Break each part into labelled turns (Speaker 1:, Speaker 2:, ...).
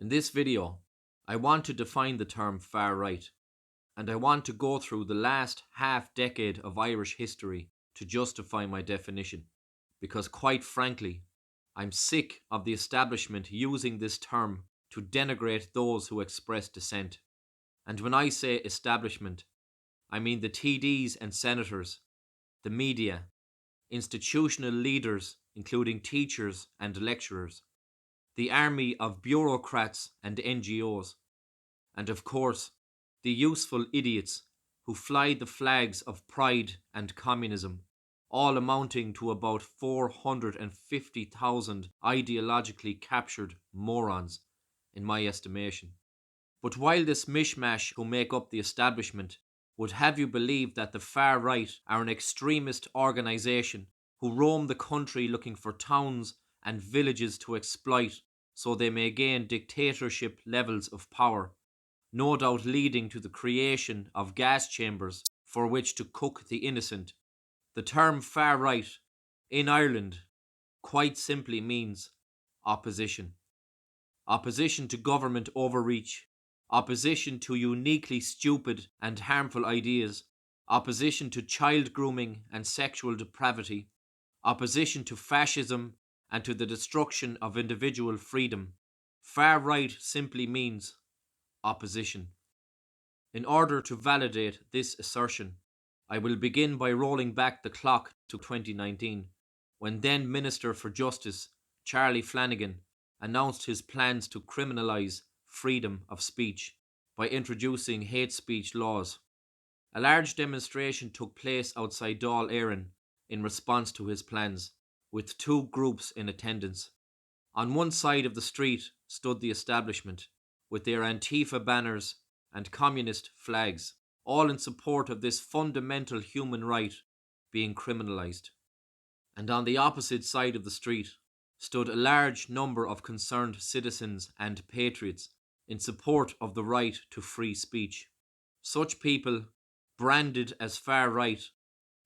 Speaker 1: In this video, I want to define the term far right, and I want to go through the last half decade of Irish history to justify my definition, because quite frankly, I'm sick of the establishment using this term to denigrate those who express dissent. And when I say establishment, I mean the TDs and senators, the media, institutional leaders, including teachers and lecturers, the army of bureaucrats and NGOs, and of course, the useful idiots who fly the flags of pride and communism, all amounting to about 450,000 ideologically captured morons, in my estimation. But while this mishmash who make up the establishment would have you believe that the far right are an extremist organisation who roam the country looking for towns and villages to exploit so they may gain dictatorship levels of power, no doubt leading to the creation of gas chambers for which to cook the innocent, the term far right in Ireland quite simply means opposition. Opposition to government overreach, opposition to uniquely stupid and harmful ideas, opposition to child grooming and sexual depravity, opposition to fascism and to the destruction of individual freedom. Far right simply means opposition. In order to validate this assertion, I will begin by rolling back the clock to 2019, when then Minister for Justice Charlie Flanagan announced his plans to criminalise freedom of speech by introducing hate speech laws. A large demonstration took place outside Dáil Éireann in response to his plans, with two groups in attendance. On one side of the street stood the establishment, with their Antifa banners and communist flags, all in support of this fundamental human right being criminalised. And on the opposite side of the street stood a large number of concerned citizens and patriots in support of the right to free speech. Such people, branded as far right,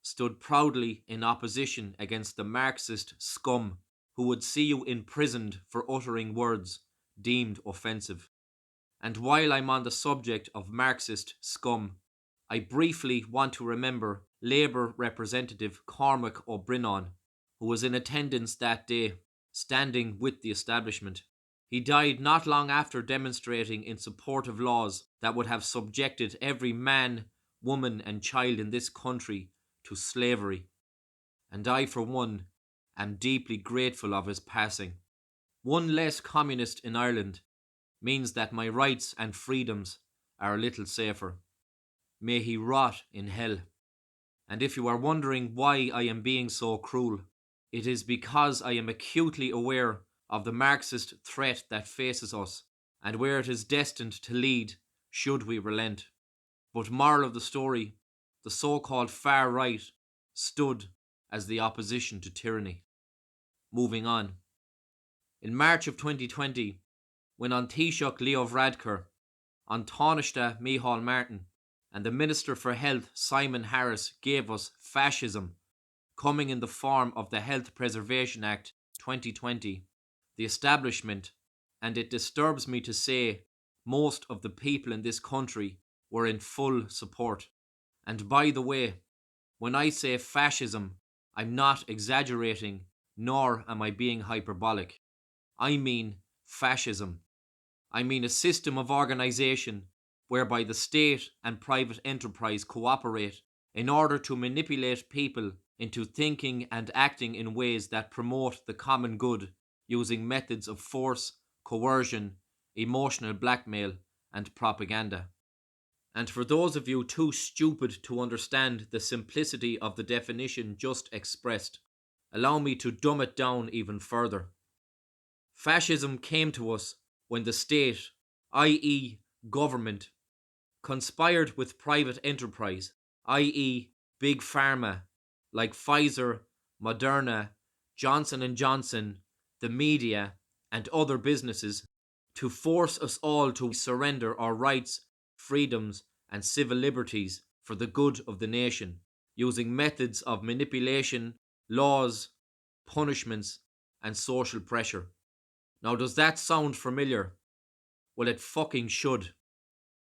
Speaker 1: stood proudly in opposition against the Marxist scum who would see you imprisoned for uttering words deemed offensive. And while I'm on the subject of Marxist scum, I briefly want to remember Labour representative Cormac O'Brinnan, who was in attendance that day, standing with the establishment. He died not long after demonstrating in support of laws that would have subjected every man, woman and child in this country to slavery. And I, for one, am deeply grateful of his passing. One less communist in Ireland means that my rights and freedoms are a little safer. May he rot in hell. And if you are wondering why I am being so cruel, it is because I am acutely aware of the Marxist threat that faces us and where it is destined to lead should we relent. But moral of the story, the so-called far right stood as the opposition to tyranny. Moving on. In March of 2020, when An Taoiseach Leo Varadkar, An Tánaiste Micheál Martin, and the Minister for Health Simon Harris gave us fascism, coming in the form of the Health Preservation Act 2020, the establishment, and it disturbs me to say, most of the people in this country were in full support. And by the way, when I say fascism, I'm not exaggerating, nor am I being hyperbolic. I mean fascism. I mean a system of organisation whereby the state and private enterprise cooperate in order to manipulate people into thinking and acting in ways that promote the common good using methods of force, coercion, emotional blackmail, and propaganda. And for those of you too stupid to understand the simplicity of the definition just expressed, allow me to dumb it down even further. Fascism came to us when the state, i.e. government, conspired with private enterprise, i.e. big pharma, like Pfizer, Moderna, Johnson & Johnson, the media, and other businesses, to force us all to surrender our rights, freedoms, and civil liberties for the good of the nation, using methods of manipulation, laws, punishments, and social pressure. Now, does that sound familiar? Well, it fucking should.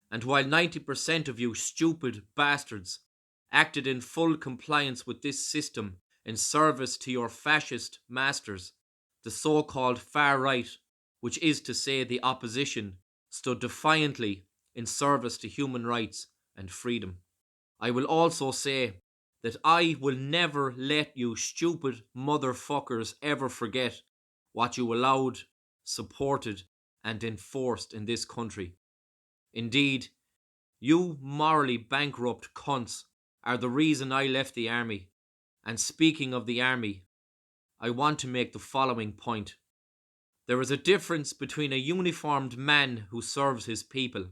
Speaker 1: And while 90% of you stupid bastards acted in full compliance with this system in service to your fascist masters, the so-called far right, which is to say the opposition, stood defiantly in service to human rights and freedom. I will also say that I will never let you stupid motherfuckers ever forget what you allowed, supported, and enforced in this country. Indeed, you morally bankrupt cunts are the reason I left the army. And speaking of the army, I want to make the following point. There is a difference between a uniformed man who serves his people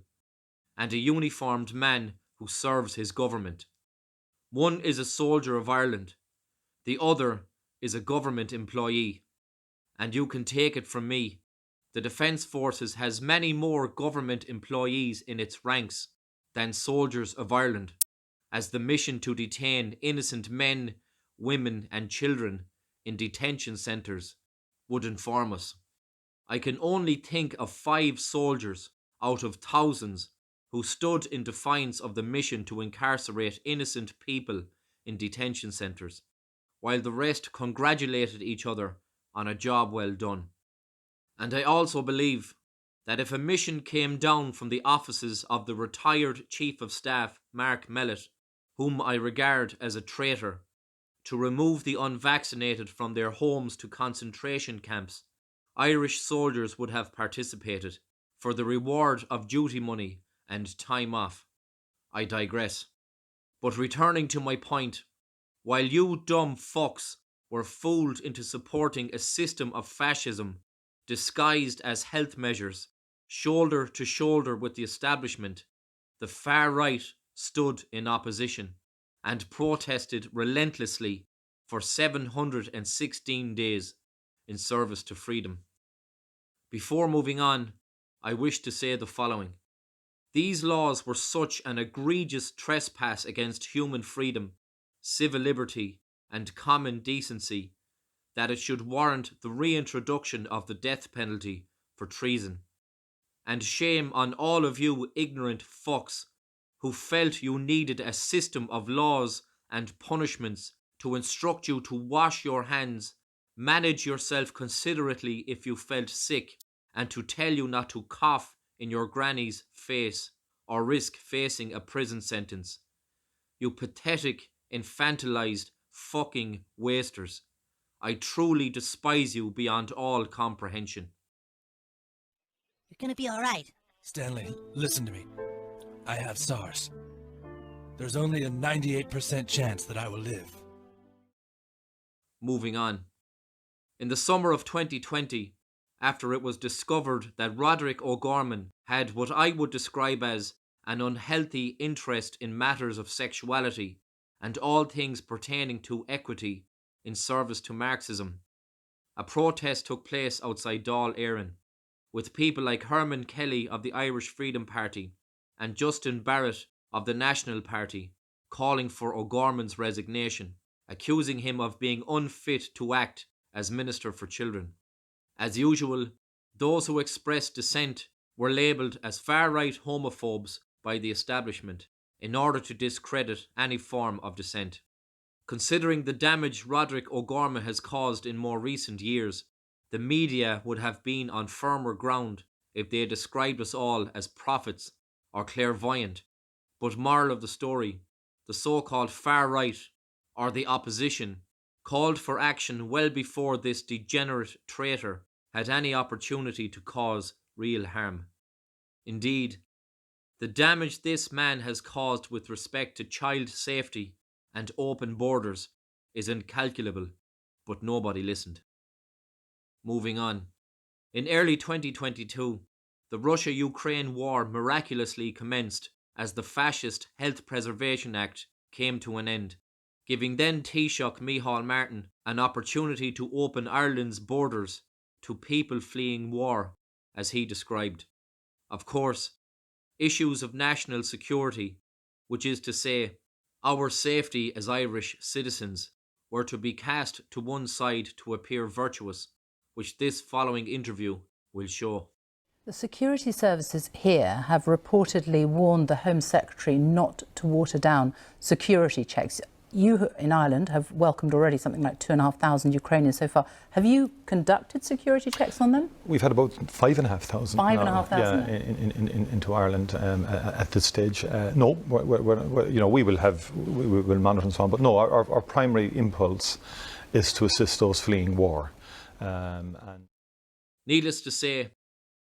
Speaker 1: and a uniformed man who serves his government. One is a soldier of Ireland, the other is a government employee. And you can take it from me, the Defence Forces has many more government employees in its ranks than soldiers of Ireland, as the mission to detain innocent men, women, and children in detention centres would inform us. I can only think of 5 soldiers out of thousands who stood in defiance of the mission to incarcerate innocent people in detention centres, while the rest congratulated each other on a job well done. And I also believe that if a mission came down from the offices of the retired Chief of Staff, Mark Mellett, whom I regard as a traitor, to remove the unvaccinated from their homes to concentration camps, Irish soldiers would have participated for the reward of duty money and time off. I digress. But returning to my point, while you dumb fucks were fooled into supporting a system of fascism disguised as health measures, shoulder to shoulder with the establishment, the far right stood in opposition and protested relentlessly for 716 days in service to freedom. Before moving on, I wish to say the following. These laws were such an egregious trespass against human freedom, civil liberty, and common decency that it should warrant the reintroduction of the death penalty for treason. And shame on all of you ignorant fucks who felt you needed a system of laws and punishments to instruct you to wash your hands, manage yourself considerately if you felt sick, and to tell you not to cough in your granny's face or risk facing a prison sentence. You pathetic, infantilized fucking wasters. I truly despise you beyond all comprehension.
Speaker 2: You're gonna be alright.
Speaker 3: Stanley, listen to me. I have SARS. There's only a 98% chance that I will live.
Speaker 1: Moving on. In the summer of 2020, after it was discovered that Roderick O'Gorman had what I would describe as an unhealthy interest in matters of sexuality and all things pertaining to equity in service to Marxism, a protest took place outside Dáil Éireann, with people like Herman Kelly of the Irish Freedom Party and Justin Barrett of the National Party calling for O'Gorman's resignation, accusing him of being unfit to act as Minister for Children. As usual, those who expressed dissent were labelled as far-right homophobes by the establishment in order to discredit any form of dissent. Considering the damage Roderick O'Gorman has caused in more recent years, the media would have been on firmer ground if they had described us all as prophets or clairvoyant. But moral of the story, the so-called far-right, or the opposition, called for action well before this degenerate traitor had any opportunity to cause real harm. Indeed, the damage this man has caused with respect to child safety and open borders is incalculable, but nobody listened. Moving on. In early 2022, the Russia-Ukraine war miraculously commenced as the fascist Health Preservation Act came to an end, giving then Taoiseach Micheál Martin an opportunity to open Ireland's borders to people fleeing war, as he described. Of course, issues of national security, which is to say, our safety as Irish citizens, were to be cast to one side to appear virtuous, which this following interview will show.
Speaker 4: The security services here have reportedly warned the Home Secretary not to water down security checks. You in Ireland have welcomed already something like 2,500 Ukrainians so far. Have you conducted security checks on them?
Speaker 5: We've had about 5,500
Speaker 4: 5,500
Speaker 5: into Ireland at this stage. No, we will monitor and so on, but no, our primary impulse is to assist those fleeing war. And
Speaker 1: needless to say,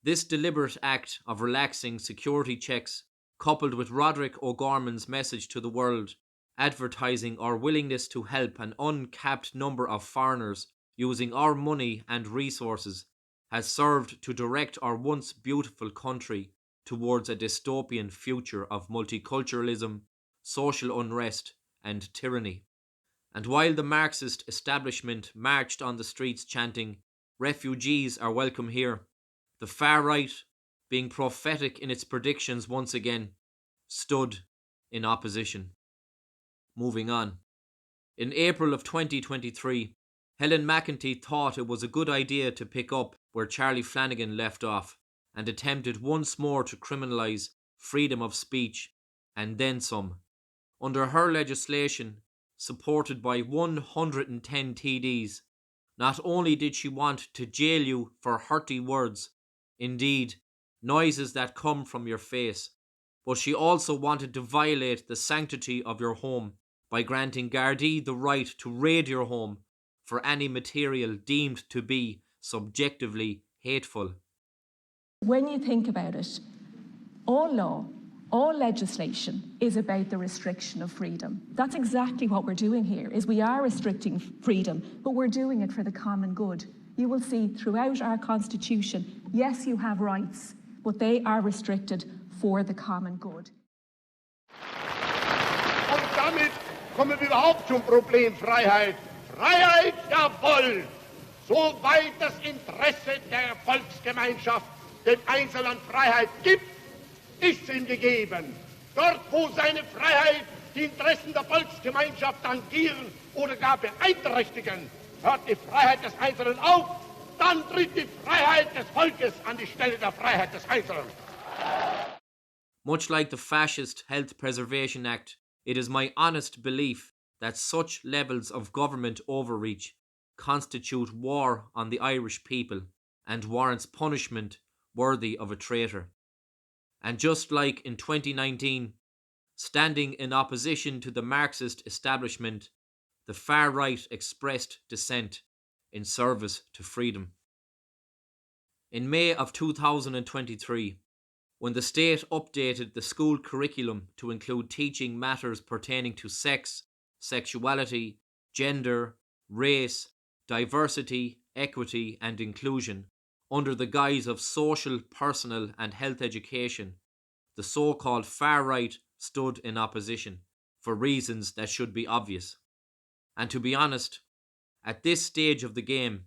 Speaker 1: this deliberate act of relaxing security checks, coupled with Roderick O'Gorman's message to the world, advertising our willingness to help an uncapped number of foreigners using our money and resources, has served to direct our once beautiful country towards a dystopian future of multiculturalism, social unrest, and tyranny. And while the Marxist establishment marched on the streets chanting, "Refugees are welcome here," the far right, being prophetic in its predictions once again, stood in opposition. Moving on. In April of 2023, Helen McEntee thought it was a good idea to pick up where Charlie Flanagan left off and attempted once more to criminalise freedom of speech and then some. Under her legislation, supported by 110 TDs, not only did she want to jail you for hurty words, indeed, noises that come from your face, but she also wanted to violate the sanctity of your home by granting Gardaí the right to raid your home for any material deemed to be subjectively hateful.
Speaker 6: When you think about it, all law, all legislation is about the restriction of freedom. That's exactly what we're doing here, is we are restricting freedom, but we're doing it for the common good. You will see throughout our Constitution, yes, you have rights, but they are restricted for the common good.
Speaker 7: Und damit kommen wir überhaupt zum Problem Freiheit. Freiheit, jawohl! Soweit das Interesse der Volksgemeinschaft den Einzelnen Freiheit gibt, ist es ihm gegeben. Dort, wo seine Freiheit die Interessen der Volksgemeinschaft tangieren oder gar beeinträchtigen, hört die Freiheit des Einzelnen auf, dann tritt die Freiheit des Volkes an die Stelle der Freiheit des Einzelnen.
Speaker 1: Much like the fascist Health Preservation Act, it is my honest belief that such levels of government overreach constitute war on the Irish people and warrants punishment worthy of a traitor. And just like in 2019, standing in opposition to the Marxist establishment, the far right expressed dissent in service to freedom. In May of 2023, when the state updated the school curriculum to include teaching matters pertaining to sex, sexuality, gender, race, diversity, equity, and inclusion under the guise of social, personal, and health education, the so-called far right stood in opposition for reasons that should be obvious. And to be honest, at this stage of the game,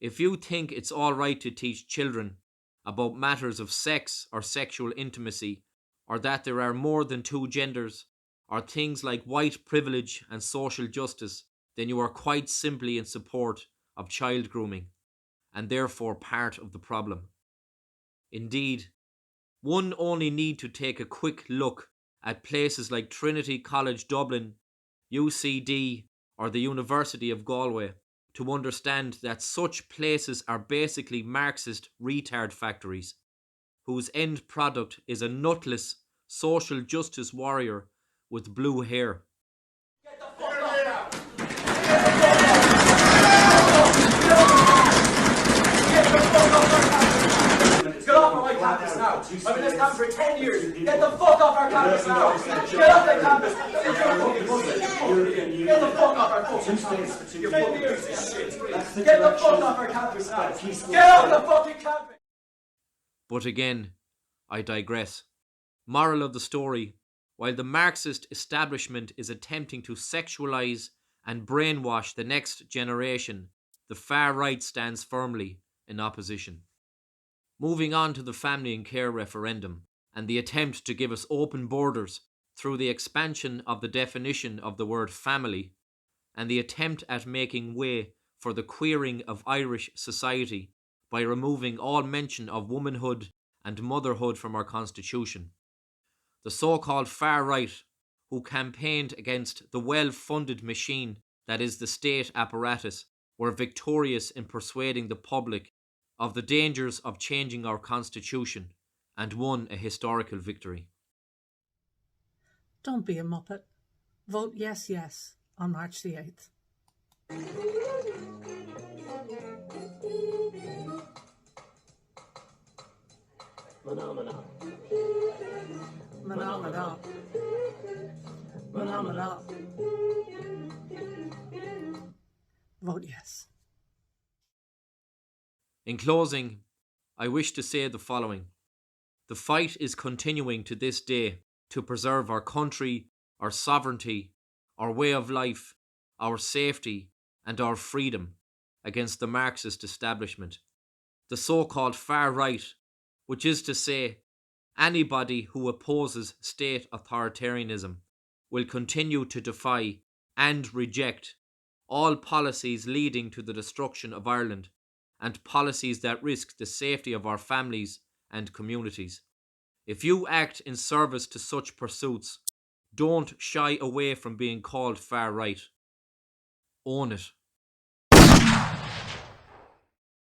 Speaker 1: if you think it's all right to teach children about matters of sex or sexual intimacy, or that there are more than two genders, or things like white privilege and social justice, then you are quite simply in support of child grooming, and therefore part of the problem. Indeed, one only need to take a quick look at places like Trinity College Dublin, UCD, or the University of Galway to understand that such places are basically Marxist retard factories, whose end product is a nutless social justice warrior with blue hair.
Speaker 8: Get off my campus now. I've been in this campus for 10 years. Get the fuck off our campus now. Get off the campus. Get the fuck off our fucking campus. You're fucking piece of shit. Get the fuck off our campus now. Get off the fucking campus.
Speaker 1: But again, I digress. Moral of the story, while the Marxist establishment is attempting to sexualize and brainwash the next generation, the far right stands firmly in opposition. Moving on to the family and care referendum and the attempt to give us open borders through the expansion of the definition of the word family and the attempt at making way for the queering of Irish society by removing all mention of womanhood and motherhood from our Constitution. The so-called far right, who campaigned against the well-funded machine that is the state apparatus, were victorious in persuading the public of the dangers of changing our Constitution and won a historical victory.
Speaker 9: Don't be a muppet. Vote yes, yes on March the 8th.
Speaker 8: Mana.
Speaker 9: Mana. Mana, mana. Vote yes.
Speaker 1: In closing, I wish to say the following. The fight is continuing to this day to preserve our country, our sovereignty, our way of life, our safety, and our freedom against the Marxist establishment, the so-called far right, which is to say, anybody who opposes state authoritarianism will continue to defy and reject all policies leading to the destruction of Ireland and policies that risk the safety of our families and communities. If you act in service to such pursuits, don't shy away from being called far right. Own it.